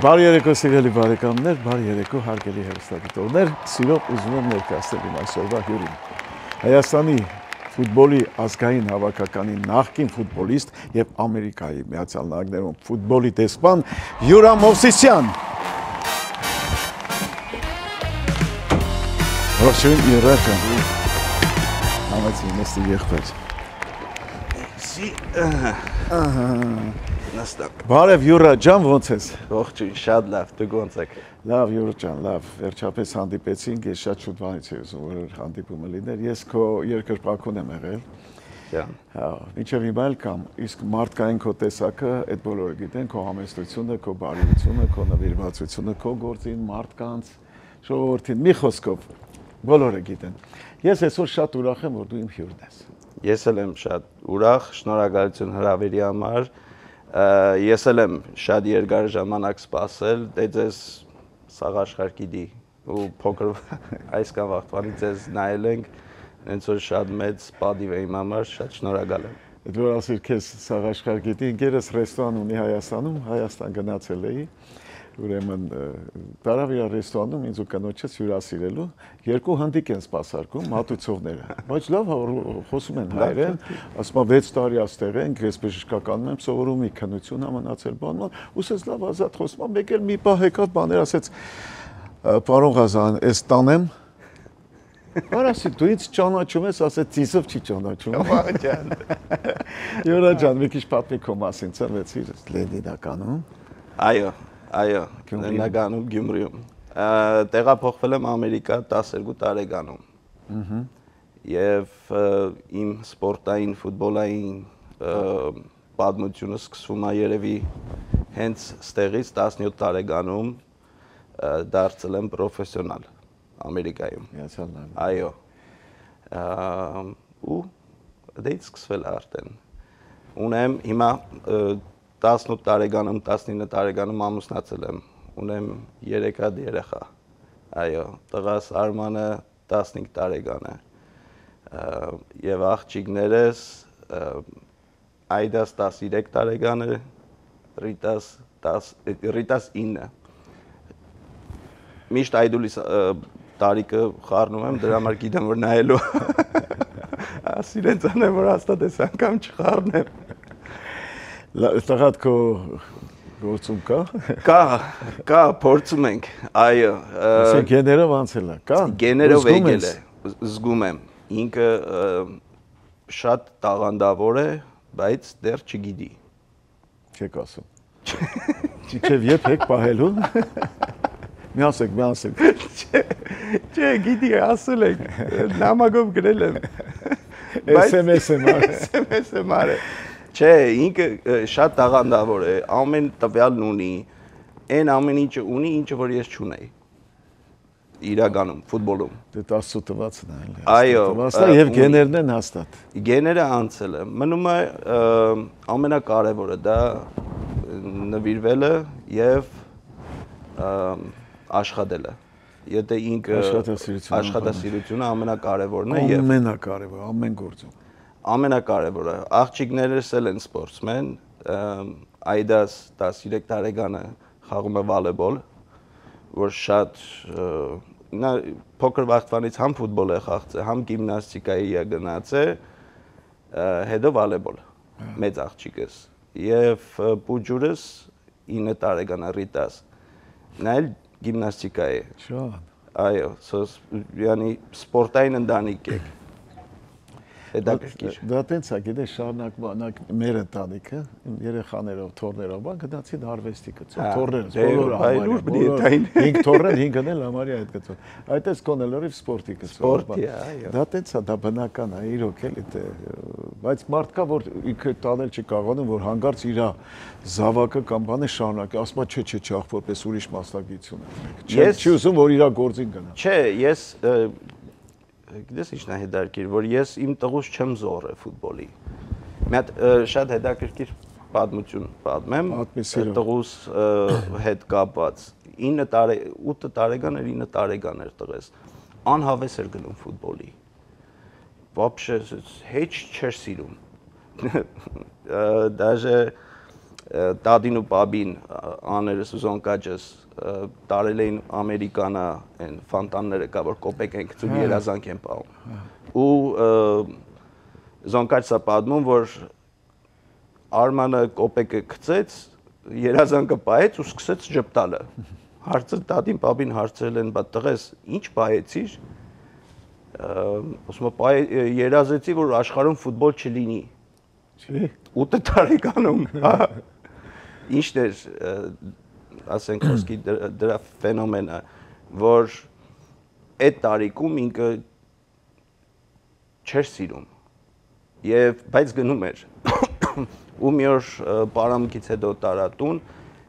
Բարի երեկո սիրելի բարեկամներ, բարի երեկո հարգելի հեռուստադիտողներ, սիրով ուզում եմ ներկայացնել իմ այսօրվա հյուրին։ Հայաստանի ֆուտբոլի ազգային հավաքականի նախկին ֆուտբոլիստ եւ Ամերիկայի Միացյալ Նահանգներում ֆուտբոլի դեսպան Յուրա Մովսիսյան։ Ողջույն Յուրա ջան։ Համեցի նստի եղբայր։ Նստակ։ Բարև Յուրա ջան, ոնց ես։ Ողջույն, շատ լավ, դուք ոնց եք։ Լավ Յուրա ջան, լավ, վերջապես հանդիպեցինք, ես շատ շուտ բանից էի ուզում որ հանդիպումը լիներ, ես քո երկրպագուն եմ եղել։ Հա, ինչեւ հիմա էլ կամ, իսկ մարդկային քո տեսակը, այդ բոլորը գիտեն, քո համեստությունը, քո բարիությունը, քո նվիրվածությունը, քո գործին, մարդկանց, ժողովրդին, մի խոսքով, բոլորը գիտեն։ Ես այսօր շատ ուրախ եմ, որ դու իմ հյուրն ես։ Ես էլ եմ շատ ուրախ, շնորհակալություն հրավերի համար։ Ես էլ եմ շատ երկար ժամանակ սպասել, դե ձեզ սաղ աշխարհ գիտի ու փոքր այսքան վաղտվանից ձեզ նայել ենք, հենց որ շատ մեծ պատիվ է իմ համար, շատ շնորհակալ եմ։ Այդ որ ասիր քեզ սաղ աշխարհ գիտի, ինքերս ռեստորան ունի Հայաստանում, Հայաստան գնացել էի, ուրեմն տարավ իր ռեստորանում ինձ ու կնոջս հյուրասիրելու, երկու հանդիկ են սպասարկում մատուցողները, բայց լավ խոսում են հայերեն, ասում եմ 6 տարի աստեղ ենք, ես բժշկականում եմ սովորում, մի քննություն ա մնացել բանալ, ուսես լավ ազատ խոսում եմ, մեկ էլ մի պահ եկավ բաներ ասեց, պարոն Ղազարյան, ես տանեմ, Արասի, դու ինձ ճանաչում ես, ասեց ծիսով չի ճանաչում։ Յուրա ջան, մի քիչ պատմի քո մասին, ծնվեցիր Լենինականում։ Այո, Լենինականում, Գյումրիում։ Տեղափոխվել եմ Ամերիկա 12 տարեկանում։ Եվ իմ սպորտային, ֆուտբոլային պատմությունը սկսվում է երևի հենց ստեղից 17 տարեկանում դարձել եմ պրոֆեսիոնալ Ամերիկայում։ Միացյալ Նահանգներ։ Այո։ Ու դից սկսվել արդեն։ Ունեմ հիմա 18 տարեկանում, 19 տարեկանում ամուսնացել եմ։ Ունեմ 3 հատ երեխա։ Այո, տղաս Արմանը 15 տարեկան է։ Եվ աղջիկներս Այդաս 13 տարեկան է, Ռիտաս 9։ Միշտ Այդուլիս տարիքը խառնում եմ, դրա համար գիտեմ, որ նայելու ասիրենց անեմ, որ հաստատ ես անգամ չխառնեմ։ Տղատ քո գործում կա։ Կա, փորձում ենք, այո։ Ասենք գեներով անցել է, կա։ Գեներով եկել է, զգում եմ, ինքը շատ տաղանդավոր է, բայց դեռ չգիտի։ Չեք ասում։ Չիչև ետ եք պահելու։ Մի ասեք։ Չէ, գիտի, ասել եք, նամակով գրել եմ։ SMS եմ արել։ Չէ, ինքը շատ տաղանդավոր է, ամեն տվյալն ունի, այն ամեն ինչը ունի, ինչը որ ես չունեի։ Իրականում, ֆուտբոլում։ Դե 10 տվածն է, էլի։ Այո, եւ գեներն են հաստատ։ Գեները անցել է։ Մնում է ամենակարևորը դա նվիրվելը եւ աշխատելը։ Եթե ինքը աշխատասիրությունը ամենակարևորն է եւ ամենակարևորը ամեն գործում։ Ամենակարևորը աղջիկներս էլ են սպորտսմեն, Այդաս 13 տարեկանը խաղում է վոլեյբոլ, որ շատ նա փոքր վաղտվանից համ ֆուտբոլ է խաղացել, համ գիմնաստիկայի է գնացել, հետո վոլեյբոլ, մեծ աղջիկս եւ պուջուրս 9 տարեկան է Ռիտաս, նա էլ գիմնաստիկա է։ Շատ։ Այո, yani սպորտային ընտանիք եք։ Դա տենց է, գիտես, շարունակմանակ մեր ընտանիքը, երեխաներով, թոռներով, բան գնացին արվեստի գծով, թոռներս, բոլորը համարյա, 5 թոռներ, 5-ն էլ համարյա այդ գծով, այդ ես կոնելորիվ սպորտի գծով, սպորտի, այո, դա տենց է, դա բնական է, իրոք էլի, բայց մարդ կա, որ ինքը տանել չի կարողանում, որ հանգարց իրա զավակը կամ բանը շարունակի, ասում է չէ, ախորպես ուրիշ մասնագիտություն է, չի ուզում, որ իրա գործին գնա։ Չէ, ես գիտես ինչն է հետաքրքիր, որ ես իմ տղուս չեմ զոհրել ֆուտբոլի։ Մի հատ շատ հետաքրքիր պատմություն պատմեմ, տղուս հետ կապված 8 տարեկան էր, 9 տարեկան էր տղես։ Անհավես էր գնում ֆուտբոլի։ Вообще հեչ չէր սիրում։ Даже Տադին ու պաբին աներս ու զոնկաճս տարել էին ամերիկանա այն ֆանտանները կա որ կոպեկ են գցում երազանք են պահում ու զոնկաճսա պատմում որ Արմանը կոպեկը գցեց երազանքը պահեց ու սկսեց ճպտալը հարցը տադին պաբին հարցրել են բա տղես ինչ պահեցիր ասում է երազեցի որ աշխարհում ֆուտբոլ չլինի 8 տարեկանում ինչն էր ասենք խոսքի դրա ֆենոմենը որ այդ տարիքում ինքը չէր սիրում եւ բայց գնում էր ու մի օր պարամքից հետո տարատուն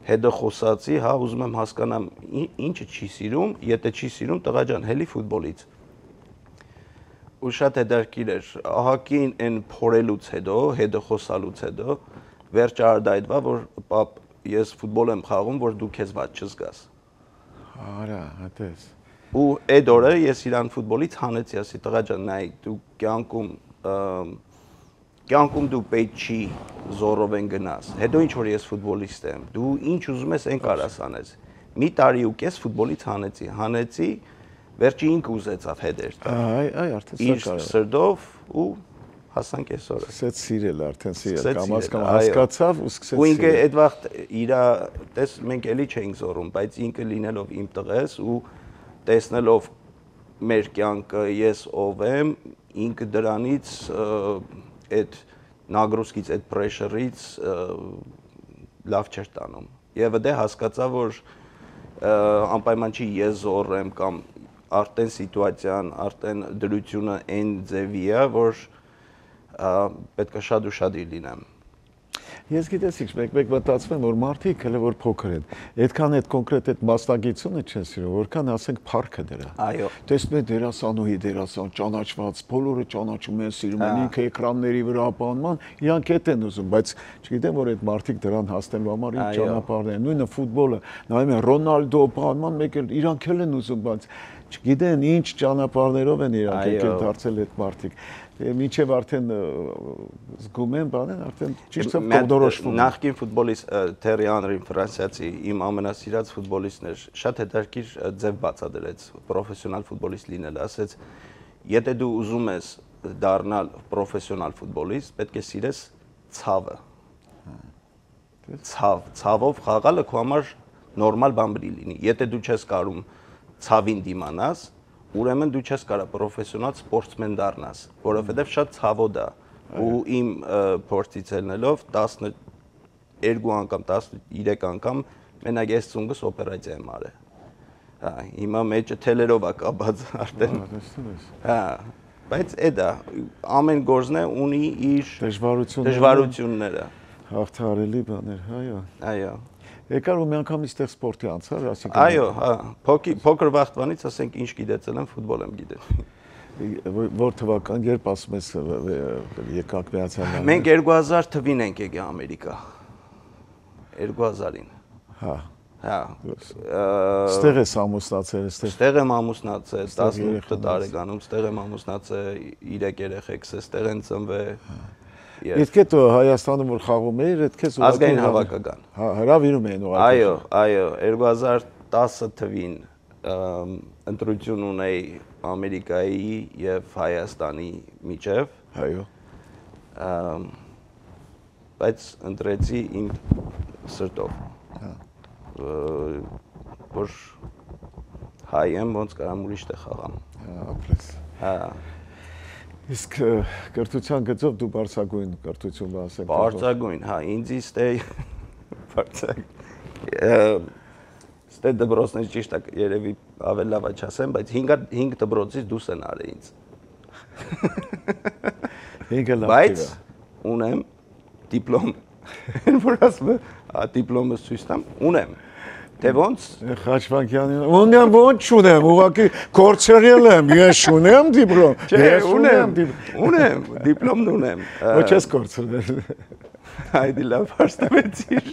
հետո խոսացի հա ուզում եմ հասկանամ ինչը չի սիրում եթե չի սիրում տղա ջան հելի ֆուտբոլից ու շատ հետաքրքիր էր ահագին այն փորելուց հետո խոսալուց հետո վերջը արդայդվա որ պապ ես ֆուտբոլ եմ խաղում որ դու քեզ ված չզգաս արա հատես ու այդ օրը ես իրան ֆուտբոլից հանեցի ասի տղա ջան նայ դու կյանքում դու պետք չի զորով են գնաս հետո ինչ որ ես ֆուտբոլիստ եմ դու ինչ ուզում ես այն կարաս անես մի տարի ու կես ֆուտբոլից հանեցի վերջի ինքը ուզեցավ հետեր այ արդեն սա իր սրտով ու հասանք այսօրը սկսեց սիրել արդեն սիրել կամ հասկացավ ու սկսեց ու ինքը այդ վաղ իրա տես մենք էլի չէինք զորում բայց ինքը լինելով իմ տղես ու տեսնելով մեր կյանքը ես ով եմ ինքը դրանից այդ նագրոսկից այդ պրեշերից լավ չէր տանում եւ դե հասկացա որ անպայման չի ես զոր եմ կամ արդեն սիտուացիան արդեն դրությունը այն ձևի է որ պետք է շատ ու շատ լինեմ Ես գիտես ինչ մեկ մտածում եմ որ մարդիկ հələ որ փոքր են այդքան այդ կոնկրետ այդ մասնագիտությունը չեն սիրում որքան ասենք փառքը դրա այո տեսնում են դերասանուհի դերասան ճանաչված բոլորը ճանաչում են սիրում են ինքը էկրանների վրա ապանման իրանք էդ են ուզում բայց չգիտեմ որ այդ մարդիկ դրան հասնելու համար ինչ ճանապարհներ են նույնը ֆուտբոլը նայում են Ռոնալդո բանման մեկ էլ իրանք էլ են ուզում բայց չգիտեն ինչ ճանապարհներով են իրանք եկել դարձել այդ մարդիկ Մինչև արդեն զգում են բանեն, արդեն ճիշտ է կողդորոշվում։ Նախկին ֆուտբոլիստ Թերի Անրին ֆրանսիացի իմ ամենասիրած ֆուտբոլիստն էր, շատ հետաքրքիր ձև բացատրեց պրոֆեսիոնալ ֆուտբոլիստ լինելը, ասեց, եթե դու ուզում ես դառնալ պրոֆեսիոնալ ֆուտբոլիստ, պետք է սիրես ցավը։ Ցավով խաղալը քո համար նորմալ բան պետք է լինի։ Եթե դու չես կարում ցավին դիմանաս, ուրեմն դու չես կարող պրոֆեսիոնալ սպորտսմեն դառնաս, որովհետև շատ ցավոտ է ու իմ փորձից ելնելով 12 անգամ 13 անգամ մենակ ես ծունգս օպերացիա եմ արել։ Հա, հիմա մեջը թելերով է կապած արդեն։ Հա, բայց դա ամեն գործն ունի իր դժվարությունները։ Հաղթարելի բաներ, այո։ Այո։ Եկար ու մի անգամից այդտեղ սպորտի անցար, ասենք։ Այո, հա, փոքր վաղտվանից ասենք ինչ գիտեցել եմ, ֆուտբոլ եմ գիտել։ Որ թվական, երբ ասում ես եկաք Միացյալ Նահանգներ։ Մենք 2000 թվին ենք եկել Ամերիկա։ 2000-ին։ Հա։ Հա։ Ստեղ ես ամուսնացել, ստեղ եմ ամուսնացել, 18 տարեկանում, ստեղ եմ ամուսնացել, 3 երեխեքս, ստեղ են ծնվել։ Իսկ այդ Հայաստանում որ խաղում էիր, այդ քեզ ազգային հավաքական։ Հա, հրավիրում էին ուղղակի։ Այո, 2010 թվին ընտրություն ունեի Ամերիկայի եւ Հայաստանի միջև։ Այո։ Բայց ընտրեցի իմ սրտով։ Հա։ Որ հայ եմ, ոնց կարամ ուրիշ տեղ խաղամ։ Հա, ապրես։ Հա։ Իսկ կրթության գծով դու բարձրագույն կրթություն ասենք։ Բարձրագույն, հա, ինձ ստե բարձրագույն։ Ստե դպրոցներ ճիշտ է, երևի ավելի լավ է չասեմ, բայց 5 դպրոցից դուրս են արել ինձ։ 5-ը լավ։ Բայց ունեմ դիպլոմ։ Որ ասում եմ, դիպլոմս ցույց տամ, ունեմ։ Թե ոնց Խաչվանքյանը ունեմ ոնց չունեմ ուղղակի կորցրել եմ ես ունեմ դիպլոմ ես ունեմ դիպլոմն ունեմ ոչ ես կորցրել այդի լավ հաշտվեցիր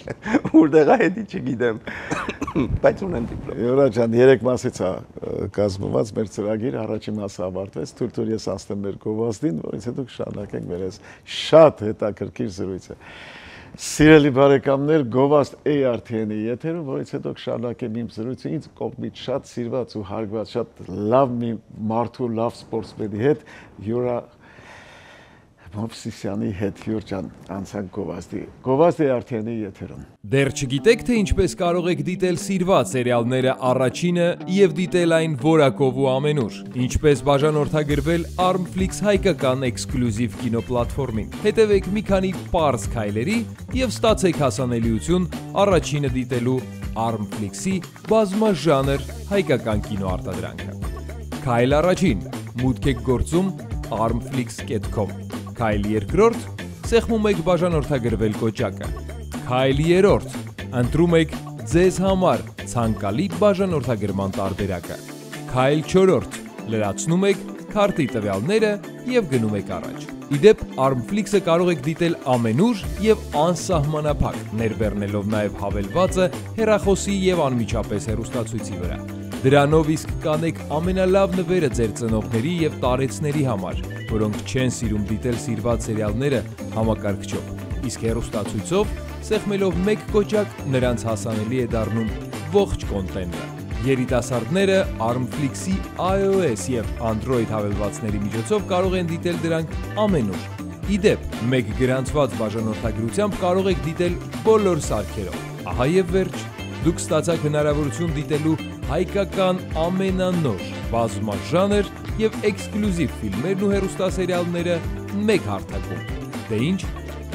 որտեղ է հետի չգիտեմ բայց ունեմ դիպլոմ Յուրա ջան 3 մասից է կազմված մեր ծրագիրը առաջին մասը ավարտվեց թույլ ես ասեմ մեր գովազդին որից հետո կշարունակենք մեր այս շատ հետաքրքիր զրույցը Սիրելի բարեկամներ, Գովազդ ARTN-ի եթերում, որից հետո կշարունակեմ իմ զրույցը ինձ կողմից շատ սիրված ու հարգված, շատ լավ մի մարդու, լավ սպորտսմենի հետ, Յուրա Մովսիսյանի հետ Յուրջան անցանք Գովազդի։ Գովազդ ARTN-ի եթերում։ Դեռ չգիտեք, թե ինչպես կարող եք դիտել սիրված սերիալները առաջինը եւ դիտել այն որակով ու ամենուր։ Ինչպես բաժանորդագրվել Armflix հայկական էքսկլյուզիվ կինոպլատֆորմին։ Հետևեք մի քանի պարզ քայլերի եւ ստացեք հասանելիություն առաջինը դիտելու Armflix-ի բազմաժանր հայկական կինոարտադրանքը։ Քայլ առաջին. մուտք եք գործում armflix.com։ Քայլ երկրորդ. սեղմում եք բաժանորդագրվել կոճակը։ Քայլ երրորդ. ընտրում եք ձեզ համար ցանկալի բաժանորդագրման տարբերակը։ Քայլ չորրորդ. լրացնում եք քարտի տվյալները եւ գնում եք առաջ։ Իդեպ Armflix-ը կարող եք դիտել ամենուր եւ անսահմանափակ, ներբեռնելով նաեւ հավելվածը հեռախոսի եւ անմիջապես հեռուստացույցի վրա։ Դրանով իսկ կանեք ամենալավ նվերը ձեր ծնողների եւ տարեցների համար, որոնք չեն սիրում դիտել սիրված սերիալները համակարգչով, իսկ հեռուստացույցով սեղմելով մեկ կոճակ նրանց հասանելի է դառնում ողջ կոնտենտը։ Երիտասարդները Armflix-ի iOS եւ Android հավելվածների միջոցով կարող են դիտել դրանք ամենուր։ Իդեպ, մեկ գրանցված բաժանորդագրությամբ կարող եք դիտել բոլոր սարքերով։ Ահա եւ վերջ, դուք ստացաք հնարավորություն դիտելու հայկական ամենանոր, բազմաժանր եւ էքսկլյուզիվ ֆիլմերն ու հեռուստասերիալները մեկ հարթակում։ Դե ինչ,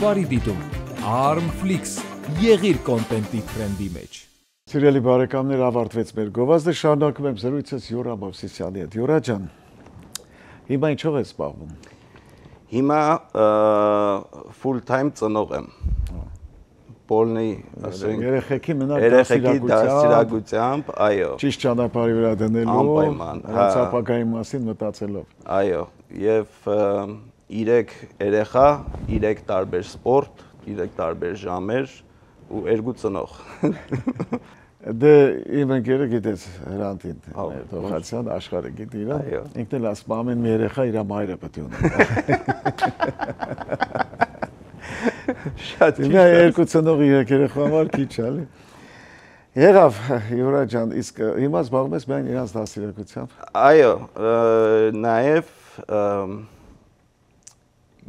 բարի դիտում։ Armflix, եղիր կոնտենտի թրենդի մեջ։ Սիրելի բարեկամներ, ավարտվեց մեր Գովազդը, շարունակում եմ զրույցս Յուրա Մովսիսյանի հետ։ Յուրա ջան, հիմա ինչով ես զբաղվում։ Հիմա full time ծնող եմ։ Բոլնի, ասենք, երեխեքի մնալ դաստիարակությամբ, այո։ Ճիշտ ճանապարհի վրա դնելու, անպայման, նրանց ապագայի մասին մտածելով։ Այո, եւ 3 երեխա, 3 տարբեր սպորտ, 3 տարբեր ժամեր ու 2 ծնող։ Դե իմ ընկերը գիտես Հրանտին, Թոխացյան, աշխարհը գիտի իրան, ինքն էլ ասում ամեն մի երեխա իր մայրը պետք է ունենա։ Շատ ճիշտ։ Երկու ծնող երեխա համար քիչ էլի։ Եղավ Յուրա ջան, իսկ հիմա զբաղվում ես միայն իրանց դաստիարակությամբ։ Այո, նաև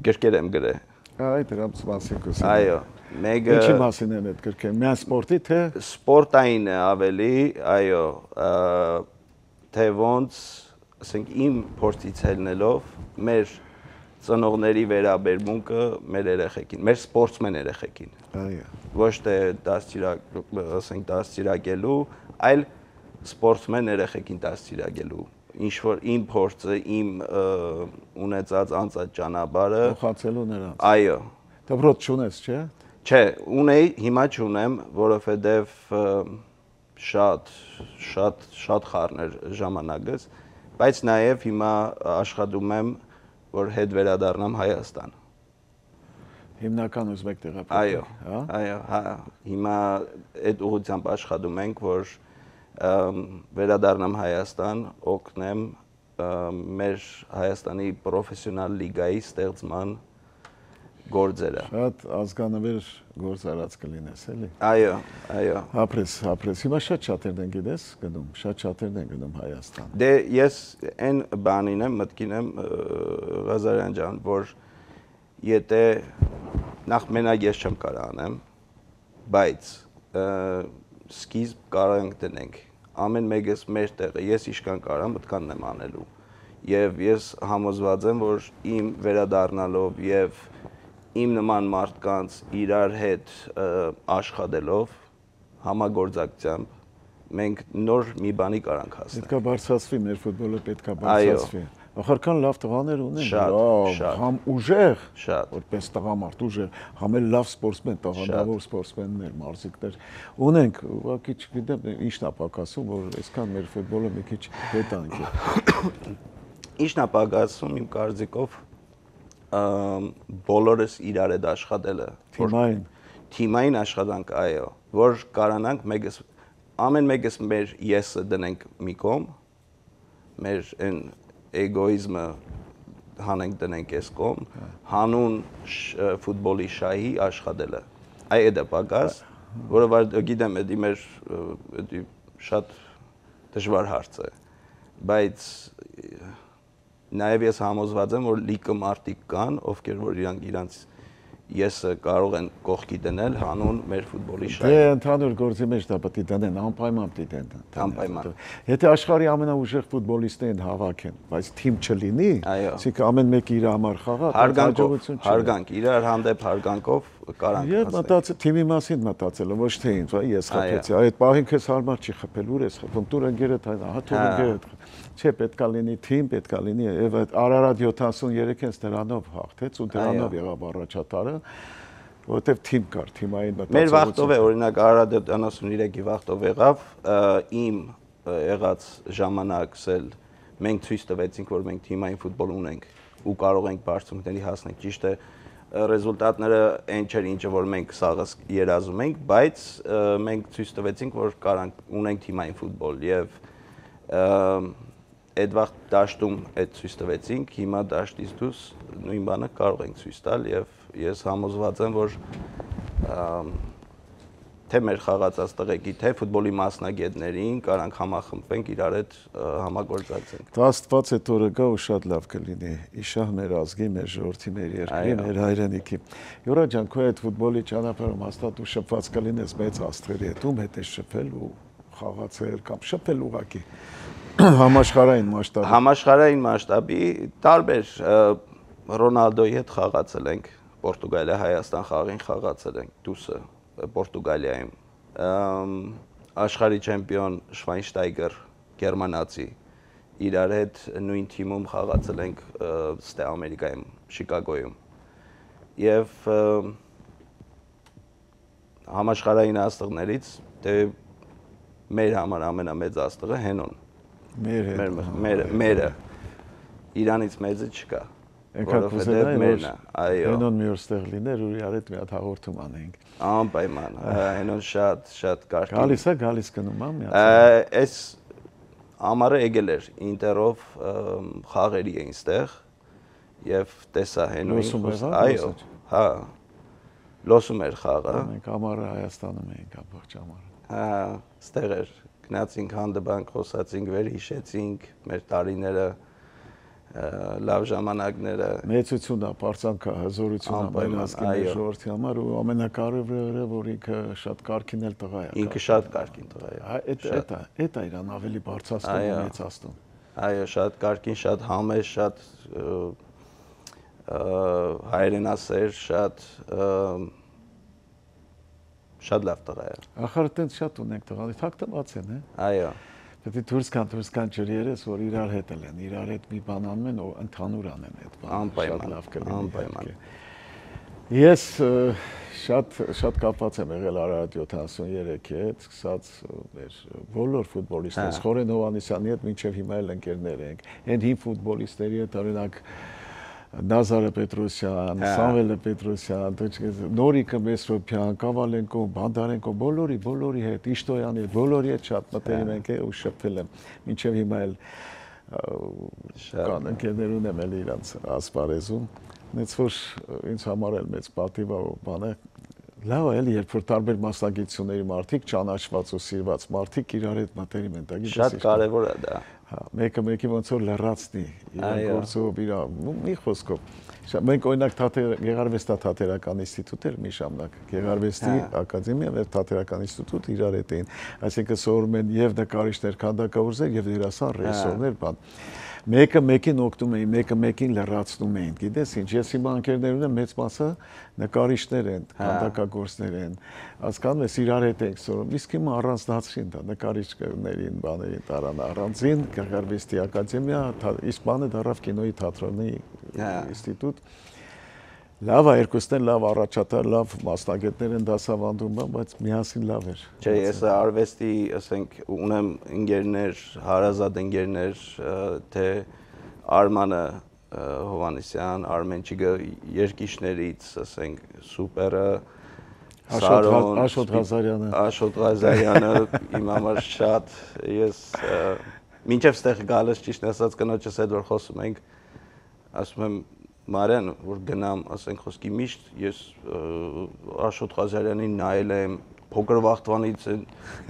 գրքեր եմ գրել։ Այ դրանց մասին կուսում։ Այո, մեկը ինչի մասին են այդ գրքերը։ Միայն սպորտի թե սպորտային է ավելի, այո, թե ոնց, ասենք իմ փորձից ելնելով մեր ծնողների վերաբերմունքը մեր երեխեքին, մեր սպորտսմեն երեխեքին։ Այո։ Ոչ թե դաստիարակելու, այլ սպորտսմեն երեխեքին դաստիարակելու։ Ինչ որ իմ փորձը, իմ ունեցած անցած ճանապարհը փոխանցելու նրանց։ Այո։ Դպրոց չունես, չէ՞։ Չէ, ունեի, հիմա չունեմ, որովհետև շատ խառներ ժամանակս, բայց նաև հիմա աշխատում եմ, որ հետ վերադառնամ Հայաստան։ Հիմնական ուզբեկ տեղափոխ։ Այո, այո, հիմա այդ ուղղությամբ աշխատում ենք, որ վերադառնամ Հայաստան, օգնեմ մեր Հայաստանի պրոֆեսիոնալ լիգայի ստեղծման գործերը։ Շատ ազգանվեր գործ արած կլինես, էլի։ Այո, այո։ Ապրես։ Հիմա շատ շատերն են գիտես գնում, շատ շատերն են գնում Հայաստան։ Դե ես այն բանին եմ, մտքին եմ Ղազարյան ջան, որ եթե նախ մենակ ես չեմ կարող անեմ, բայց սկիզբ կարող ենք դնենք։ Ամեն մեկս մեր տեղը, ես իշքան կարամ, այդքանն եմ անելու։ Եվ ես համոզված եմ, որ իմ վերադառնալով եւ իմ նման մարդկանց իրար հետ աշխատելով, համագործակցությամբ մենք նոր մի բանի կարանք հասնենք։ Պետքա բարձրացվի մեր ֆուտբոլը, պետքա բարձրացվի։ Ախորքան լավ տղաներ ունեն, համ ուժեղ, որպես տղամարդ ուժեղ, համ էլ լավ սպորտսմեն, տաղանդավոր սպորտսմեններ, մարզիկներ ունենք, ուղղակի չգիտեմ ինչն է պակասում, որ այսքան մեր ֆուտբոլը մի քիչ հետանք է։ Ինչն է պակասում իմ կարծիքով բոլորս իրար հետ աշխատելը, թիմային աշխատանք, այո, որ կարանանք ամեն մեկս մեր եսը դնենք մի կողմ, մեր այն էգոիզմը հանենք դնենք այս կողմ, հանուն ֆուտբոլի շահի աշխատելը։ Այ դա պակաս, որը գիտեմ, դա մեր շատ դժվար հարց է, բայց նաև ես համոզված եմ, որ լիքը մարդիկ կան, ովքեր որ իրանց եսը կարող են կողքի դնել հանուն մեր ֆուտբոլի շահի։ Դե ընդհանուր գործի մեջ դա պետք է դնեն, անպայման պետք է դնեն։ Անպայման։ Եթե աշխարհի ամենաուժեղ ֆուտբոլիստներին հավաքեն, բայց թիմ չլինի, ասիկ ամեն մեկը իր համար խաղա, հարգանք, իրար հանդեպ հարգանքով կարանք։ Ես մտածել թիմի մասին մտածել, ոչ թե ինձ, ես խփեցի, այդ պահին քեզ հարմար չի խփել, ուր ես խփում, տուր ընկերդ, հա, թող ընկերդ։ Չէ, պետք է լինի թիմ, պետք է լինի, եւ այդ Արարատ 73 հենց դրանով հաղթեց ու դրանով եղավ առաջատարը, որովհետեւ թիմ կար, թիմային մտածողություն։ Մեր վախտով է, օրինակ Արարատը 93-ի վախտով եղավ, իմ եղած ժամանակս էլ մենք ցույց տվեցինք, որ մենք թիմային ֆուտբոլ ունենք ու կարող ենք բարձունքների հասնել, ճիշտ է, ռեզուլտատները այն չէր, ինչը որ մենք սաղս երազում ենք, բայց մենք ցույց տվեցինք, որ կարանք ունենք թիմային ֆուտբոլ եւ այդ վաղ դաշտում այդ ցույց տվեցինք, հիմա դաշտից դուրս նույն բանը կարող ենք ցույց տալ եւ ես համոզված եմ, որ թե մեր խաղացած տղեկի, թե ֆուտբոլի մասնագետներին կարանք համախմբվենք իրար հետ համագործակցենք։ Դա Աստված այդ օրը գա ու շատ լավ կլինի։ Իշահ մեր ազգի, մեր ժողովրդի, մեր երկրի, մեր հայրենիքի։ Յուրա ջան, քո այդ ֆուտբոլի ճանապարհում հաստատ ու շփված կլինես մեծ աստղերի հետ, ում հետ ես շփվել ու խաղացել կամ շփվել ուղակի համաշխարհային մասշտաբի։ Համաշխարհային մասշտաբի տարբեր Ռոնալդոյի հետ խաղացել ենք, Պորտուգալիա, Հայաստան խաղին խաղացել ենք, դուսը Պորտուգալիայում, աշխարհի չեմպիոն Շվայնշտայգեր գերմանացի, իրար հետ նույն թիմում խաղացել ենք ստե Ամերիկայում, Շիկագոյում, եւ համաշխարհային աստղներից դե մեր համար ամենամեծ աստղը Հենոն, մերը, Իրանից մեծը չկա, որովհետեւ մերն է, այո։ Հենոն մի օր ստեղ լիներ ու իրար հետ մի հատ հաղորդում անենք։ Անպայման, Հենոն շատ կարճ։ Գալիս գնում ամ միացել։ Այս ամառը եկել էր Ինտերով խաղերի էին ստեղ եւ տեսա Հենոյին, այո, հա։ Լոսում էր խաղը։ Մենք ամառը Հայաստանում էինք ամբողջ ամառը։ Հա, ստեղ էր, գնացինք հանդիպանք, խոսացինք, վերհիշեցինք մեր տարիները, լավ ժամանակները։ Մեծություն է, պարծանք է, հզորություն է մեր ազգի մեր ժողովրդի համար ու ամենակարևորը, որ ինքը շատ կարգին էլ տղա է։ Ինքը շատ կարգին տղա է։ Այդ է իրան ավելի բարձրացնում ու մեծացնում։ Այո, շատ կարգին, շատ համեստ, շատ հայրենասեր, շատ լավ տղա է։ Ախր տենց շատ ունենք տղաներ, թաքտված են, է։ Այո։ Պետք է դուրս կան ջրերես, որ իրար հետ են, իրար հետ մի բան անում են ու ընդհանուր անեն այդ բանը։ Շատ լավ կլինի։ Անպայման։ Ես շատ կապված եմ եղել Արարատ 73-ի հետ, սկսած մեր բոլոր ֆուտբոլիստներից, Խորեն Հովհաննիսյանի հետ մինչև հիմա էլ ընկերներ ենք։ Այն հին ֆուտբոլիստերի հետ օրինակ Նազարը Պետրոսյան, Սամվելը Պետրոսյան, Նորիկը Մեսրոպյան, Կավալենկո, Բանդարենկո, բոլորի հետ, Իշտոյանի հետ, բոլորի հետ շատ մտերիմ ենք ու շփվել եմ։ Մինչև հիմա էլ կան ընկերներ ունեմ էլ իրանց ասպարեզում։ Նենց որ ինձ համար էլ մեծ պատիվ է ու բան է։ Լավ է էլի, երբ որ տարբեր մասնագիտությունների մարդիկ ճանաչված ու սիրված մարդիկ իրար հետ մտերիմ են, դա գիտես։ Շատ կարևոր է դա։ Հա, մեկը մեկի ոնց որ լրացնի, իր գործով, իր մի խոսքով։ Մենք օրինակ Գեղարվեստա թատերական ինստիտուտ էր մի ժամանակ, Գեղարվեստի ակադեմիա եւ թատերական ինստիտուտ իրար հետ էին, այսինքն սովորում են եւ նկարիչներ, քանդակավորներ եւ դերասան ռեժիսորներ, բան։ Մեկը մեկին օգնում էին, մեկը մեկին լրացնում էին, գիտես ինչ, ես հիմա ընկերներ ունեմ, մեծ մասը նկարիչներ են, քանդակագործներ են, հասկանում ես, իրար հետ ենք սովորում, իսկ հիմա առանձնացրին դա, նկարիչներին, բաներին տարան առանձին, Գեղարվեստի ակադեմիա, իսկ բանը դառավ կինոյի թատրոնի ինստիտուտ։ Լավ է, երկուսն են լավ առաջատար, լավ մասնագետներ են դասավանդում, բայց միասին լավ էր։ Չէ, ես արվեստի, ասենք, ունեմ ընկերներ, հարազատ ընկերներ, թե Արմանը Հովհաննիսյան, Արմենչիկը երկիշներից, ասենք, Սուպերը, Սարոն, Աշոտ Ղազարյանը, իմ համար շատ, ես մինչև ստեղ գալս ճիշտ ասած կնոջս հետ որ խոսում ենք, ասում եմ Մարյան, որ գնամ, ասենք խոսքի միշտ ես Աշոտ Ղազարյանին նայել եմ, փոքր վախտվանից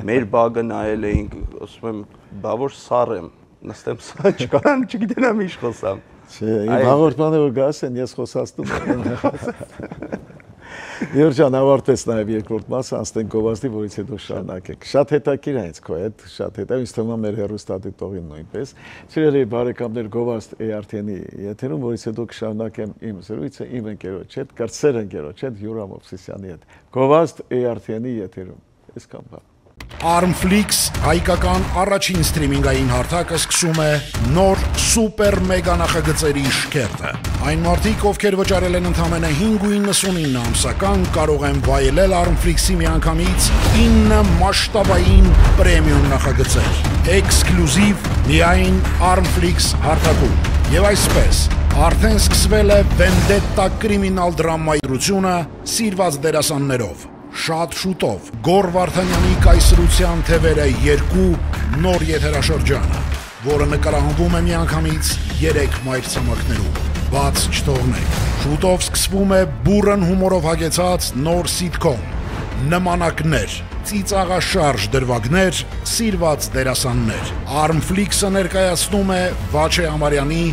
մեր բագը նայել էինք, ասում եմ, բա որ սառ եմ, նստեմ սա չկարան, չգիտենամ ինչ խոսամ։ Չէ, իմ հաղորդմանը որ գաս են, ես խոսաստում եմ։ Իոր ջան, ավարտեց նաև երկրորդ մասը, անցնենք գովազդի, որից հետո շարունակենք։ Շատ հետաքրքիր է ինձ քո հետ, շատ հետաքրքիր, ինձ թվում է մեր հեռուստադիտողին նույնպես։ Սիրելի բարեկամներ, գովազդ ARTN-ի եթերում, որից հետո կշարունակեմ իմ զրույցը իմ ընկերոջ հետ, կրտսեր ընկերոջ հետ, Յուրա Մովսիսյանի հետ։ Գովազդ ARTN-ի եթերում։ Այսքան բան։ Armflix հայկական առաջին սթրիմինգային հարթակը սկսում է նոր սուպեր մեգա նախագծերի շքերթը։ Այն մարդիկ, ովքեր վճարել են ընդամենը 5.99 ամսական, կարող են վայելել Armflix-ի միանգամից 9 մասշտաբային պրեմիում նախագծեր։ Էքսկլյուզիվ միայն Armflix հարթակում։ Եվ այսպես, արդեն սկսվել է Vendetta կրիմինալ դրամայի դրությունը սիրված դերասաններով։ Շատ շուտով Գոր Վարդանյանի կայսրության թևերը 2 նոր եթերաշրջանը, որը նկարահանվում է միանգամից 3 մայրցամաքներում։ Բաց չթողնեք։ Շուտով սկսվում է բուրըն հումորով հագեցած նոր սիթքոմ։ Նմանակներ, ծիծաղաշարժ դրվագներ, սիրված դերասաններ։ Armflix-ը ներկայացնում է Վաչե Ամարյանի,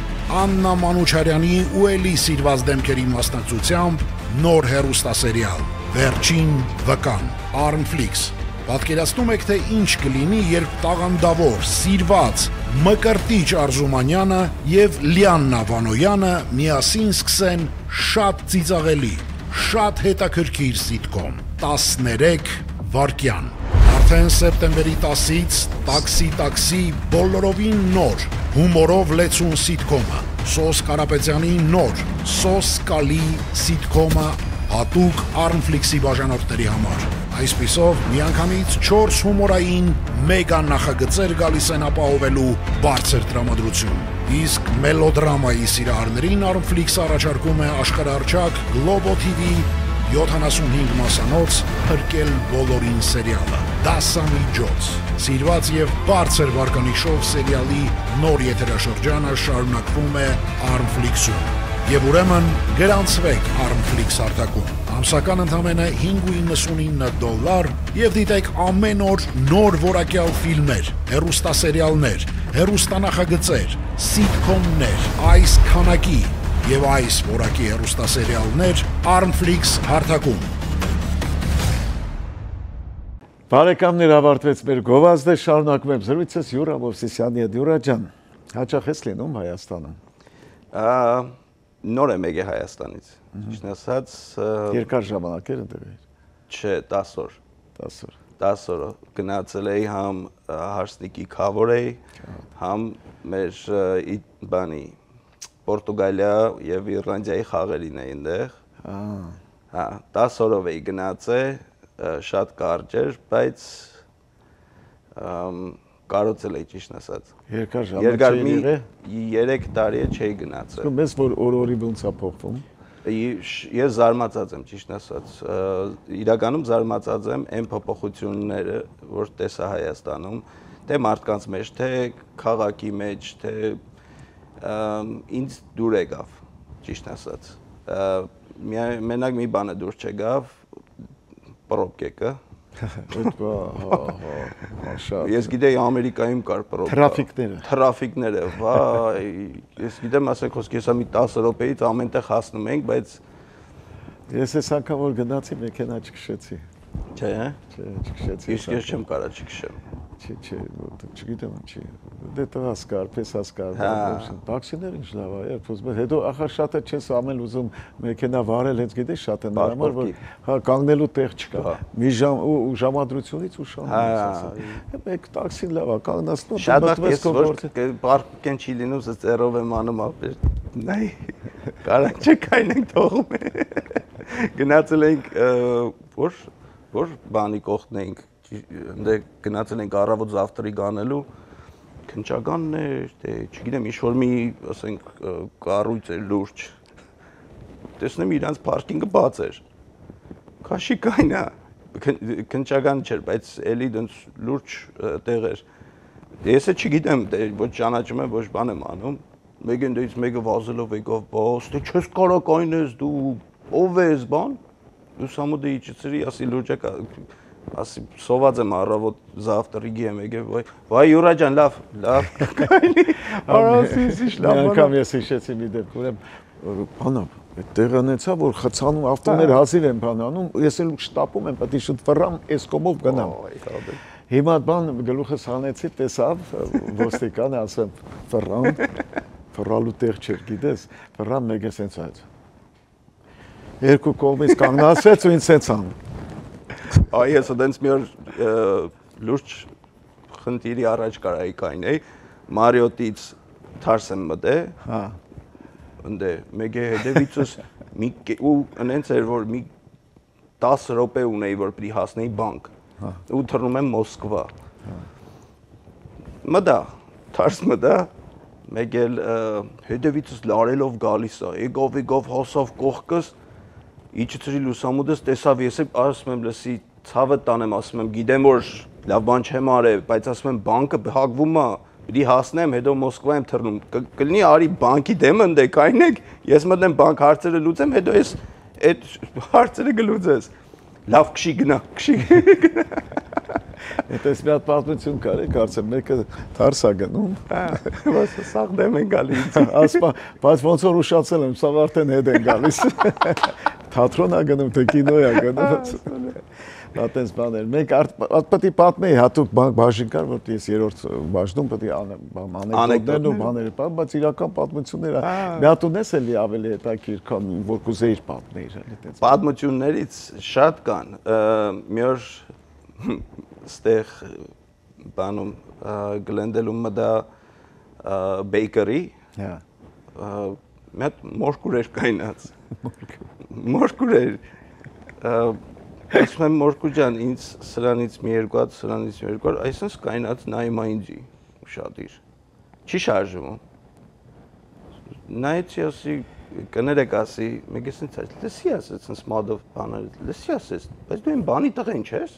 Աննա Մանուչարյանի ու Էլի սիրված դեմքերի մասնակցությամբ նոր հեռուստասերիալ Վերջին վկան, Armflix։ Պատկերացնում եք, թե ինչ կլինի, երբ տաղանդավոր, սիրված, Մկրտիչ Արզումանյանը և Լիաննա Վանոյանը միասին սկսեն շատ ծիծաղելի, շատ հետաքրքիր սիթքոմ 13 վայրկյան։ Արդեն սեպտեմբերի 10-ից Տաքսի բոլորովին նոր, հումորով լեցուն սիթքոմը, Սոս Կարապետյանի նոր, Սոս Կալի սիթքոմը հատուկ Armflix-ի բաժանորդների համար։ Այսպիսով, միանգամից 4 հումորային մեգա նախագծեր գալիս են ապահովելու բարձր տրամադրություն։ Իսկ մելոդրամայի սիրահարներին Armflix առաջարկում է աշխարհահռչակ Globo TV 75 մասանոց «Փրկել բոլորին» սերիալը։ Դասամիջոց, սիրված եւ բարձր վարկանիշով սերիալի նոր եթերաշրջանը շարունակվում է Armflix-ում։ Եվ ուրեմն գրանցվեք Armflix հարթակում։ Ամսական ընդամենը $5.99 եւ դիտեք ամեն օր նոր որակյալ ֆիլմեր, հեռուստասերիալներ, հեռուստանախագծեր, սիթքոմներ, այս քանակի եւ այս որակի հեռուստասերիալներ Armflix հարթակում։ Բարեկամներ, ավարտվեց մեր գովազդը, շարունակում եմ զրույցս Յուրա Մովսիսյանի հետ։ Յուրա ջան, հաճախ ես լինում Հայաստանում։ Նոր եմ եկել Հայաստանից։ Ճիշտ ասած, երկար ժամանակ էր ընդ էր։ Չէ, 10 օր։ 10 օր։ Գնացել էի համ Հարսնիկի Քավոր էի, համ մեր բանի Պորտուգալիա եւ Իռլանդիայի խաղերին էի այնտեղ։ Հա, 10 օրով էի գնացել, շատ կարճ էր, բայց կարոցել էի ճիշտ ասած։ Երկար ժամանակ չէր 3 տարի չէի գնացել։ Իսկ մեզ որ օրորի ոնց է փոխվում։ Ես զարմացած եմ ճիշտ ասած։ Իրականում զարմացած եմ այն փոփոխությունները, որ տեսա Հայաստանում, թե մարդկանց մեջ, թե քաղաքի մեջ, թե ինձ դուր եկավ, ճիշտ ասած։ Մենակ մի բանը դուր չեկավ, պրոբկեկը։ Ես գիտեի Ամերիկայում կար Թրաֆիկները, վայ, ես գիտեմ, ասենք խոսքի հեսա մի 10 րոպեից ամեն տեղ հասնում ենք, բայց ես այս անգամ որ գնացի մեքենա չքշեցի։ Չէ, հա։ Չէ, չքշեցի։ Իսկ ես չեմ կարա չքշեմ։ Չէ, չգիտեմ ինչի։ Դե տղաս կար, պես կար, տաքսիներ ինչ լավ է, երբ ուզում ես, հետո ախր շատ է չես ամեն ուզում մեքենա վարել, հենց գիտես շատ են համար, որ հա կանգնելու տեղ չկա։ Մի ժամ ու ժամադրությունից ու շահումից ասա։ Մեկ տաքսին լավ է, կանգնացնում, շատ ես որ պարկեն չի լինում, ծերով եմ անում ապեր։ Նայ, կարան չկայնենք թողում։ Գնացել ենք որ բանի կողքն էինք, դե գնացել ենք առավոտ զավտրի գանելու, քնչականն էր, թե չգիտեմ, ինչ-որ մի, ասենք, կառույց էր լուրջ, տեսնեմ իրանց պարկինգը բաց էր, քաշի կայնա, քնչական չէր, բայց էլի դենց լուրջ տեղ էր, ես է չգիտեմ, ոչ ճանաչում եմ, ոչ բան եմ անում, Մեկն դից մեկը վազելով եկավ, բաս դե չես կարող կայնես դու ով ես բան։ Լուսամուտը իջեցրի, ասի լուրջակ, ասի սոված եմ առավոտ զավտրիգի եմ եկել, վայ Յուրա ջան, լավ կայնի։ Արասիս լավ։ Անգամ ես հիշեցի մի դեպք, ուրեմն բանա, այդ տեղը ունեցա, որ խցանում ավտոներ հազիվ են բանանում, ես էլ շտապում եմ, պետք է շուտ ֆռամ, էս կոմով գնամ։ Հիմա բան գլուխս հանեցի, տեսավ ոստիկանը, ասեմ ֆռամ, ֆռալու տեղ չէր, գիտես, ֆռամ մեկ է սենց այդ։ Երկու կողմից կանգնացրեց ու ինձ սենց ան։ Այ ես այդպես մի օր լուրջ խնդիրի առաջ կարայի կայնեի, Մարիոտից թարս եմ մտե, հա, ընդ մեկ է հետևիցս ու այնց էր որ մի 10 րոպե ունեի որ պիտի հասնեի բանկ, ու թռնում եմ Մոսկվա։ Մտա, թարս մտա, մեկ էլ հետևիցս լարելով գալիս է, եկավ հասավ կողքս, իջեցրի լուսամուտս, տեսավ ես եմ ասում եմ լսի ցավը տանեմ, ասում եմ գիտեմ որ լավ բան չեմ արել, բայց ասում եմ բանկը հագվում է, պիտի հասնեմ, հետո Մոսկվա եմ թռնում, կլինի արի բանկի դեմ ընդեք այնեք, ես մտնեմ բանկ հարցերը լուծեմ, հետո ես այդ հարցերը կլուծես, լավ քշի գնա։ Այդպես մի հատ պատմություն կար, կարծեմ մեկը թարս է գնում, բայց սաղ դեմ են գալիս, բայց ոնց որ ուշացել եմ, սա արդեն հետ են գալիս, թատրոն է գնում, թե կինո է գնում, այդպես բաներ, մենք պետք է պատմեի հատուկ բաժին կար, որ ես երրորդ բաժնում պետք է անեկդոտներն ու բաները պատմեմ, բայց իրական պատմությունները մի հատ ունես էլի ավելի հետաքրքիր, քան որ կուզեիր պատմեիր, այդպես։ Պատմություններից շատ կան, մի օր ստեղ բանում գլենդելում մտա բեյքերի, մի հատ մորկուր էր կայնած, մորկուր էր, ասում եմ մորկուր ջան, ինձ սրանից մի երկու հատ, սրանից մի երկու հատ, այսինքն կայնած նայում ինձի, շատիր, չի շարժվում, նայեցի ասի, կներեք ասի, մեկ ես ինձ այս, լսի ասեց, ինձ մադով բաներ, լսի ասեց, բայց դու են բանի տղեն չես,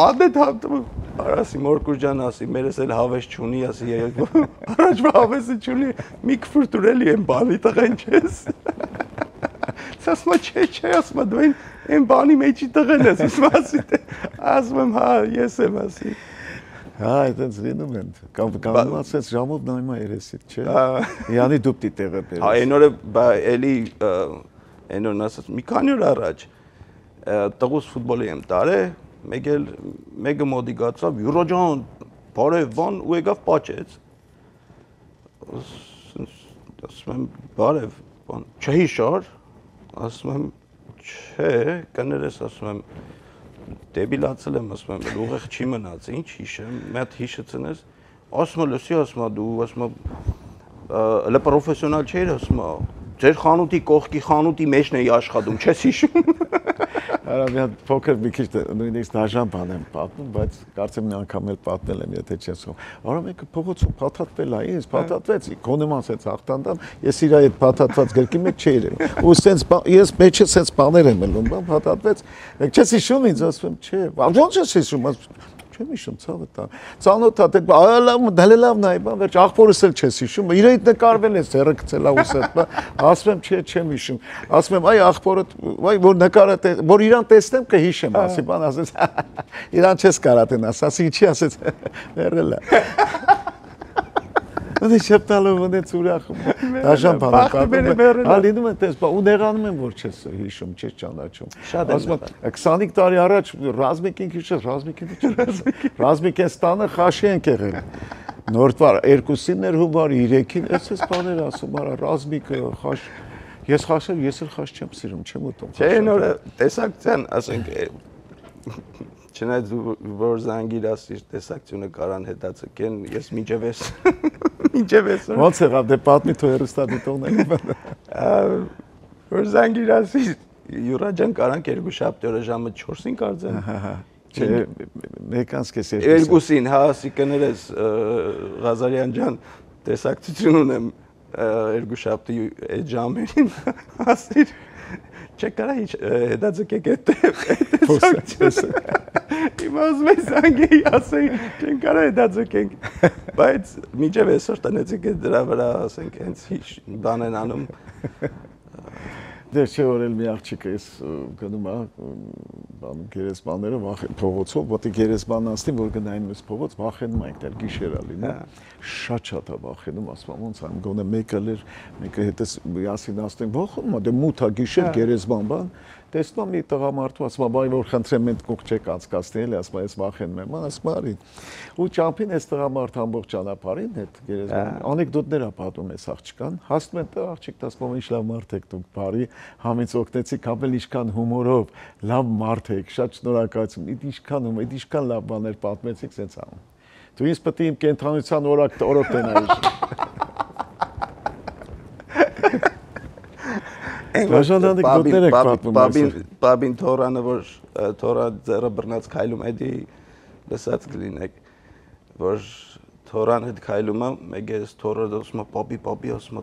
մադ է թապտում, ասի մորկուր ջան ասի, մերս էլ հավես չունի, ասի, առաջվա հավեսը չունի, մի կվրտուր էլի են բանի տղեն չես, ասում չէ, ասում դու են բանի մեջի տղեն ես, ասում եմ, հա, ես եմ ասի, հա, այդպես լինում են, կամ ասես ժամով նայում է երեսիդ, չէ, յանի դուպտի տեղը բերես։ Հա, այն օրը էլի, այն օրն ասած, մի քանի օր առաջ, տղուս ֆուտբոլի եմ տարե, մեկը մոդի գացավ, Յուրա ջան, բարև բան, ու եկավ պաճեց, ասում եմ, բարև բան, չհիշար, ասում եմ, չէ, կներես, ասում եմ, դեբիլացել եմ, ասում եմ, ուղեղ չի մնաց, ինչ հիշեմ, մի հատ հիշը ծնես, ասում եմ, լսի, ասում եմ, դու, ասում եմ, հələ պրոֆեսիոնալ չէիր, ասում եմ, ձեր խանութի կողքի խանութի մեջն էի աշխատում, չես հիշում։ Արա մի հատ փոքր մի քիչ նույնիսկ դաժան բան եմ պատմում, բայց կարծեմ մի անգամ էլ պատմել եմ, եթե չես հո։ Արա մեկը փողոցում փաթաթվել է, ես փաթաթվեցի, քոնեմ ասեց ախտանդամ, ես իր այդ փաթաթված գրքի մեջ չէի իրել։ Ու սենց ես մեջը սենց բաներ եմ ելնում, բան փաթաթվեց։ Եք չես հիշում ինձ, ասում եմ, չէ, ո՞նց ես հիշում, չեմ հիշում, ցավը տա։ Ծանոթ է, դալելով նայ, բան վերջ աղբորս էլ չես հիշում, իր այդ նկարվել ես, հերը գցել է ուսդ, ասում եմ, չէ, չեմ հիշում։ Ասում եմ, այ աղբորը, այ որ նկարը, որ իրան տեսնեմ կհիշեմ, ասի, բան ասես, իրան չես կարա տենաս, ասի, ինչի ասեց, վերել է։ Ոնց շփտալով ոնց ուրախում։ Դաժան բանակը։ Հա լինում է տես, ու նեղանում եմ որ չես հիշում, չես ճանաչում։ Ասում եմ 25 տարի առաջ Ռազմիկին քիշես, Ռազմիկենստանը խաշի են եղել։ Նորտվար 2-ին էր հուբար 3-ին, էս բաներ ասում, արա Ռազմիկը խաշ։ Ես խաշել, ես էլ խաշ չեմ սիրում, չեմ ուտում։ Չէ, նորը տեսակցան, ասենք Չնայած որ զանգիր ասիր տեսակցությունը կարան հետաձգեն, ես մինչև ես Ոնց եղավ դե պատմի թո հեռուստադիտողների բանը։ Որ զանգիր ասիր Յուրա ջան կարանք երկուշաբթի օրը ժամը 4-ին կարծեմ։ Չէ, մեկանց կես 2-ին, հա, ասի կներես Ղազարյան ջան տեսակցություն ունեմ երկուշաբթի այդ ժամերին, ասիր Չե կարա ինչ հետաձգեք այդ տեսակցությունը։ Հիմա ուզում ես անգեի ասեի, չեն կարող դա ձգենք, բայց միջև այսօր տնեցիք դրա վրա ասենք հենց բան են անում։ Դե չէ որ էլ մի աղջիկ էս գնում է բան գերեզմանները փողոցով, որտեղ գերեզման ասնի որ գնային մեզ փողոց, վախենում ենք դեռ գիշերա լինի։ Շատ է վախենում, ասում եմ ոնց եմ գոնե մեկը լեր, մեկը հետս ասին ասեն վախենում է, դե մութ է գիշեր գերեզման բան։ Տեսնում եմ մի տղամարդու ասում եմ, բայ որ խնդրեմ մենք կողք չեք անցկացնի, էլի ասում եմ, ես վախենում եմ, ասում արի։ Ու ճամփին այս տղամարդը ամբողջ ճանապարհին հետ գերեզման անեկդոտներ է պատում այս աղջկան։ Հասնում են տղա աղջիկ, ասում ինչ լավ մարդ եք դուք, բարի, համից օգնեցիք, ապել ինչքան հումորով, լավ մարդ եք, շատ շնորհակալություն, ինչքան լավ բաներ պատմեցիք, սենց անում։ Դու ինձ պետք է իմ կենթանության օրոք տենայիր։ Բաբին թորանը որ թորա ձեռը բռնած քայլում էդի լսած կլինեք որ թորան հետ քայլում է մեկ էս թորը ասում է բաբի ասում է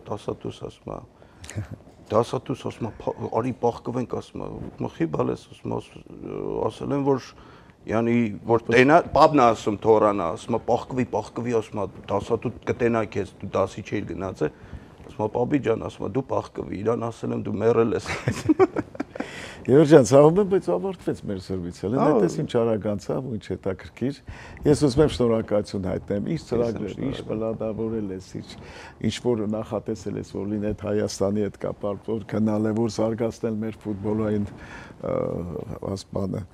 դասատուս ասում է արի բախկվենք ասում է մխի բալես ասում ասել են որ յանի որ տենա բաբն ասում թորանը ասում է բախկվի ասում է դասատու կտենա քեզ դու դասի չէիր գնաց է Պապի ջան, ասում եմ, դու պաղկվի, իրան ասել եմ, դու մեռել ես։ Գեորգ ջան, ցավում եմ, բայց ավարտվեց մեր սերվիսը։ Այդպես ինչ արագանցավ ու ինչ հետաքրքիր։ Ես ուզում եմ շնորհակալություն հայտնեմ, ինչ ծրագրեր, ինչ պլանավորել ես, ինչ որ նախատեսել ես, որ լինի այդ Հայաստանի հետ կապառ, որ գնալ է, որ զարգացնել մեր ֆուտբոլային ասպանը։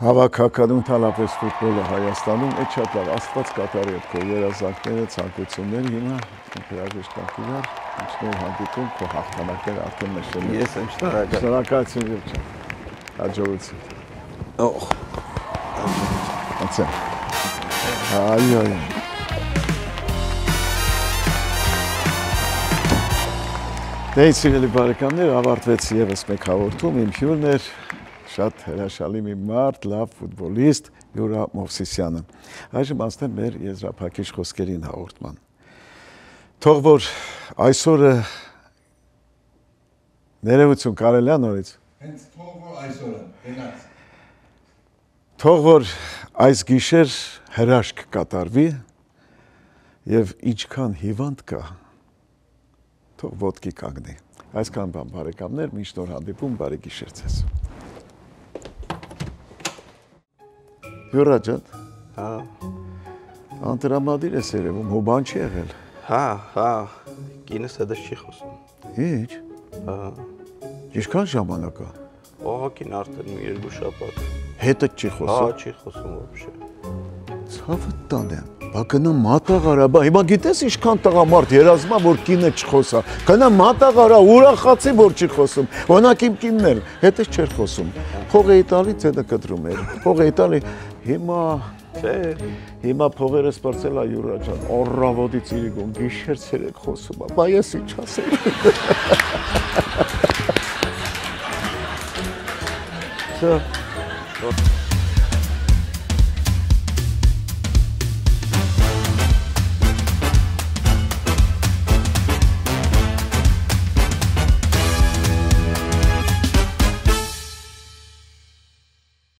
Հավաքականում թալապես ֆուտբոլը Հայաստանում է շատ լավ, Աստված կատարի այդ քո երազանքները, ցանկությունները, հիմա հրաժեշտ տանք իրար, ինչներ հանդիպում, քո հաղթանակները արդեն նշել եմ։ Ես եմ շնորհակալ։ Շնորհակալություն ջան։ Հաջողություն։ Օհ։ Անցեմ։ Այո։ Դե սիրելի բարեկամներ, ավարտվեց եւս մեկ հաղորդում, իմ հյուրն էր շատ հրաշալի մի մարդ, լավ ֆուտբոլիստ Յուրա Մովսիսյանը։ Այժմ անցնեմ մեր եզրափակիչ խոսքերին հաղորդման։ Թող որ այսօրը ներողություն կարելի է նորից։ Հենց թող որ այսօրը գնաց։ Թող որ այս գիշեր հրաշք կատարվի եւ ինչքան հիվանդ կա, թող ոտքի կանգնի։ Այսքան բան բարեկամներ, միշտ նոր հանդիպում, բարի գիշեր ձեզ։ Յուրա ջան։ Հա։ Անտրամադիր ես երևում, հո բան չի եղել։ Հա, կինս հետս չի խոսում։ Ինչ։ Հա։ Ինչքան ժամանակ է։ Ահագին արդեն մի երկու շաբաթ։ Հետը չի խոսում։ Հա, չի խոսում ոբշե։ Ցավը տանեմ։ Բա գնա մատաղարա, բա հիմա գիտես ինչքան տղամարդ երազում է որ կինը չխոսա։ Գնա մատաղարա, ուրախացի որ չի խոսում։ Օրինակ իմ կինն էր, հետս չէր խոսում։ Փող էի տալի, ցեդը կտրում էր։ Փող էի տալի, հիմա փողերը սպրծել է Յուրա ջան, առավոտից իրիկուն, գիշեր ցերեկ խոսում է։ Բա ես ինչ ասեմ։ Չէ։